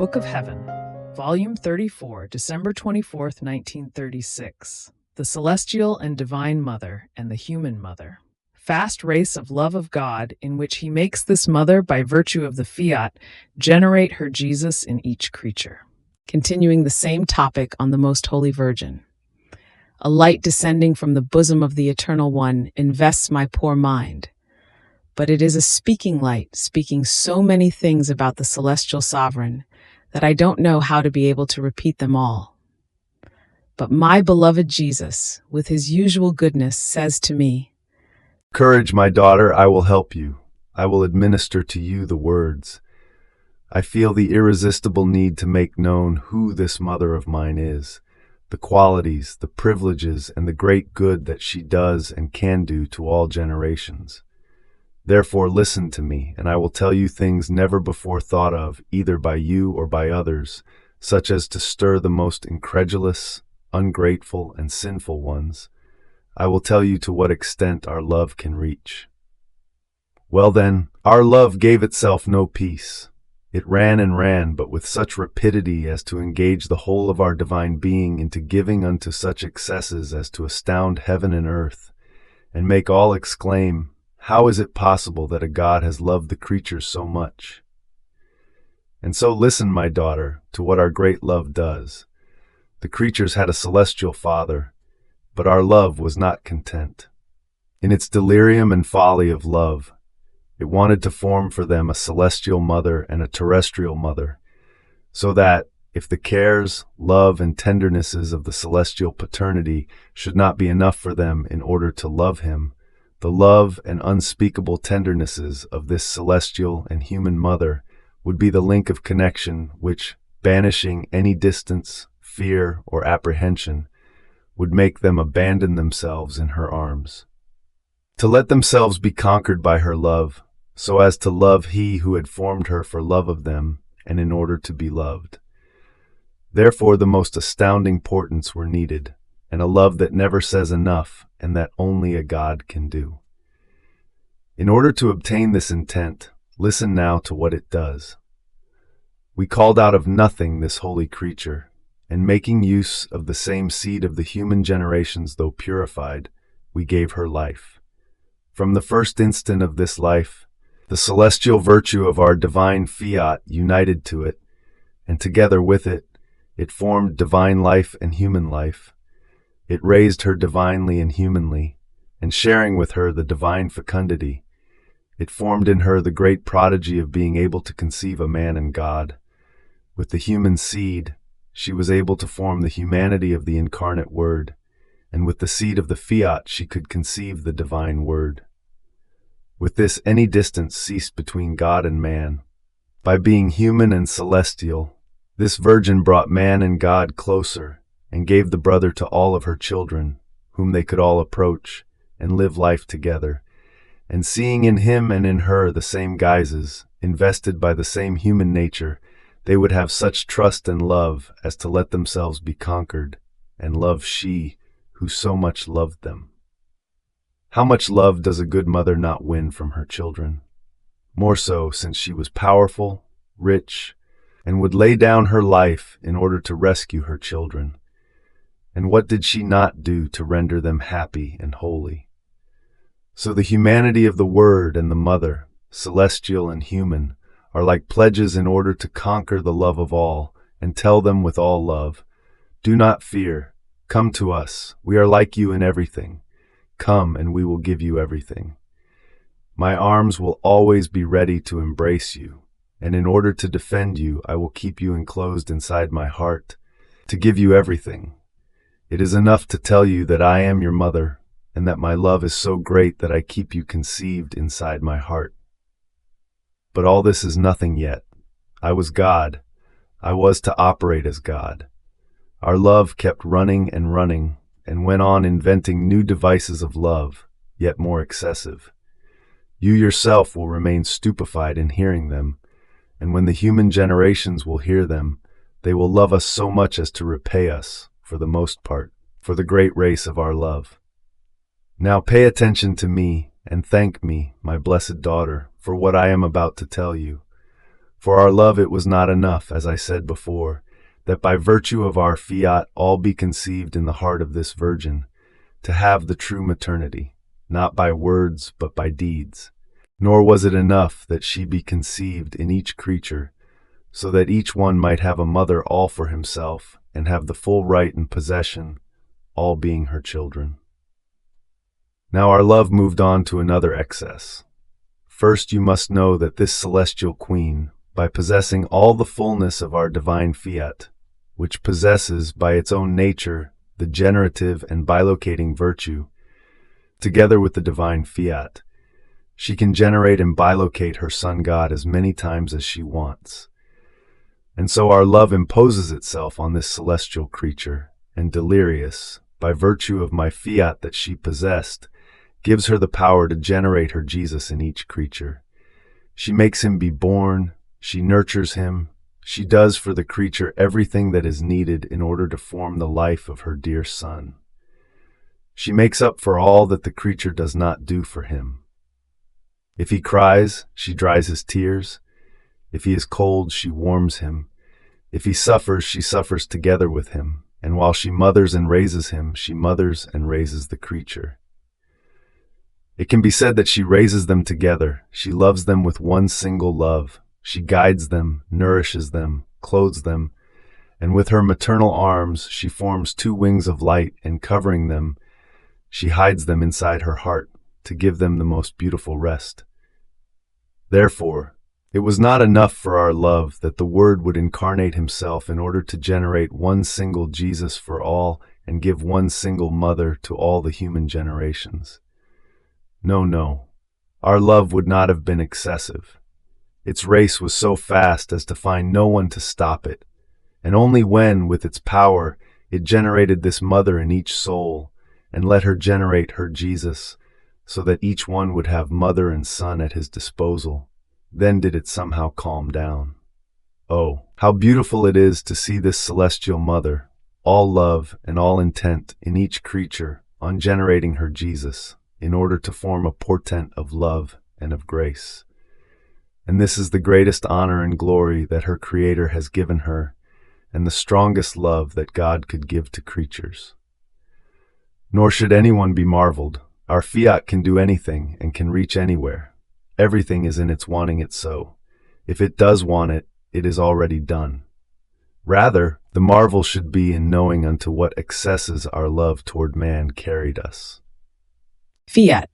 Book of Heaven, Volume 34, December 24th, 1936. The Celestial and Divine Mother and the Human Mother. Fast race of love of God, in which he makes this mother, by virtue of the Fiat, generate her Jesus in each creature. Continuing the same topic on the Most Holy Virgin. A light descending from the bosom of the Eternal One invests my poor mind. But it is a speaking light, speaking so many things about the Celestial Sovereign, that I don't know how to be able to repeat them all. But my beloved Jesus, with his usual goodness, says to me, "Courage, my daughter, I will help you. I will administer to you the words. I feel the irresistible need to make known who this mother of mine is, the qualities, the privileges, and the great good that she does and can do to all generations. Therefore listen to me, and I will tell you things never before thought of, either by you or by others, such as to stir the most incredulous, ungrateful, and sinful ones. I will tell you to what extent our love can reach. Well then, our love gave itself no peace. It ran and ran, but with such rapidity as to engage the whole of our divine being into giving unto such excesses as to astound heaven and earth, and make all exclaim, 'How is it possible that a God has loved the creatures so much?' And so listen, my daughter, to what our great love does. The creatures had a celestial father, but our love was not content. In its delirium and folly of love, it wanted to form for them a celestial mother and a terrestrial mother, so that, if the cares, love, and tendernesses of the celestial paternity should not be enough for them in order to love him, the love and unspeakable tendernesses of this celestial and human mother would be the link of connection which, banishing any distance, fear, or apprehension, would make them abandon themselves in her arms. To let themselves be conquered by her love, so as to love he who had formed her for love of them and in order to be loved. Therefore the most astounding portents were needed, and a love that never says enough and that only a God can do. In order to obtain this intent, listen now to what it does. We called out of nothing this holy creature, and making use of the same seed of the human generations though purified, we gave her life. From the first instant of this life, the celestial virtue of our divine Fiat united to it, and together with it, it formed divine life and human life. It raised her divinely and humanly, and sharing with her the divine fecundity, it formed in her the great prodigy of being able to conceive a man and God. With the human seed, she was able to form the humanity of the incarnate Word, and with the seed of the Fiat she could conceive the divine Word. With this any distance ceased between God and man. By being human and celestial, this Virgin brought man and God closer, and gave the brother to all of her children, whom they could all approach, and live life together. And seeing in him and in her the same guises, invested by the same human nature, they would have such trust and love as to let themselves be conquered, and love she who so much loved them. How much love does a good mother not win from her children? More so since she was powerful, rich, and would lay down her life in order to rescue her children. And what did she not do to render them happy and holy? So the humanity of the Word and the Mother, celestial and human, are like pledges in order to conquer the love of all, and tell them with all love, "Do not fear, come to us, we are like you in everything. Come and we will give you everything. My arms will always be ready to embrace you, and in order to defend you I will keep you enclosed inside my heart, to give you everything. It is enough to tell you that I am your mother, and that my love is so great that I keep you conceived inside my heart. But all this is nothing yet. I was God. I was to operate as God. Our love kept running and running, and went on inventing new devices of love, yet more excessive. You yourself will remain stupefied in hearing them, and when the human generations will hear them, they will love us so much as to repay us, for the most part, for the great race of our love. Now pay attention to me, and thank me, my blessed daughter, for what I am about to tell you. For our love it was not enough, as I said before, that by virtue of our fiat all be conceived in the heart of this virgin, to have the true maternity, not by words but by deeds. Nor was it enough that she be conceived in each creature, so that each one might have a mother all for himself, and have the full right and possession, all being her children. Now our love moved on to another excess. First you must know that this celestial queen, by possessing all the fullness of our divine fiat, which possesses by its own nature the generative and bilocating virtue, together with the divine fiat, she can generate and bilocate her Son God as many times as she wants. And so our love imposes itself on this celestial creature, and delirious, by virtue of my fiat that she possessed, gives her the power to generate her Jesus in each creature. She makes him be born, she nurtures him, she does for the creature everything that is needed in order to form the life of her dear Son. She makes up for all that the creature does not do for him. If he cries, she dries his tears. If he is cold, she warms him. If he suffers, she suffers together with him. And while she mothers and raises him, she mothers and raises the creature. It can be said that she raises them together. She loves them with one single love. She guides them, nourishes them, clothes them, and with her maternal arms she forms two wings of light, and covering them, she hides them inside her heart to give them the most beautiful rest. Therefore, it was not enough for our love that the Word would incarnate himself in order to generate one single Jesus for all and give one single mother to all the human generations. No, no, our love would not have been excessive. Its race was so fast as to find no one to stop it, and only when, with its power, it generated this mother in each soul, and let her generate her Jesus, so that each one would have mother and son at his disposal, then did it somehow calm down. Oh, how beautiful it is to see this celestial mother, all love and all intent in each creature, on generating her Jesus, in order to form a portent of love and of grace. And this is the greatest honor and glory that her Creator has given her, and the strongest love that God could give to creatures. Nor should anyone be marveled. Our fiat can do anything and can reach anywhere. Everything is in its wanting it so. If it does want it, it is already done. Rather, the marvel should be in knowing unto what excesses our love toward man carried us. Fiat.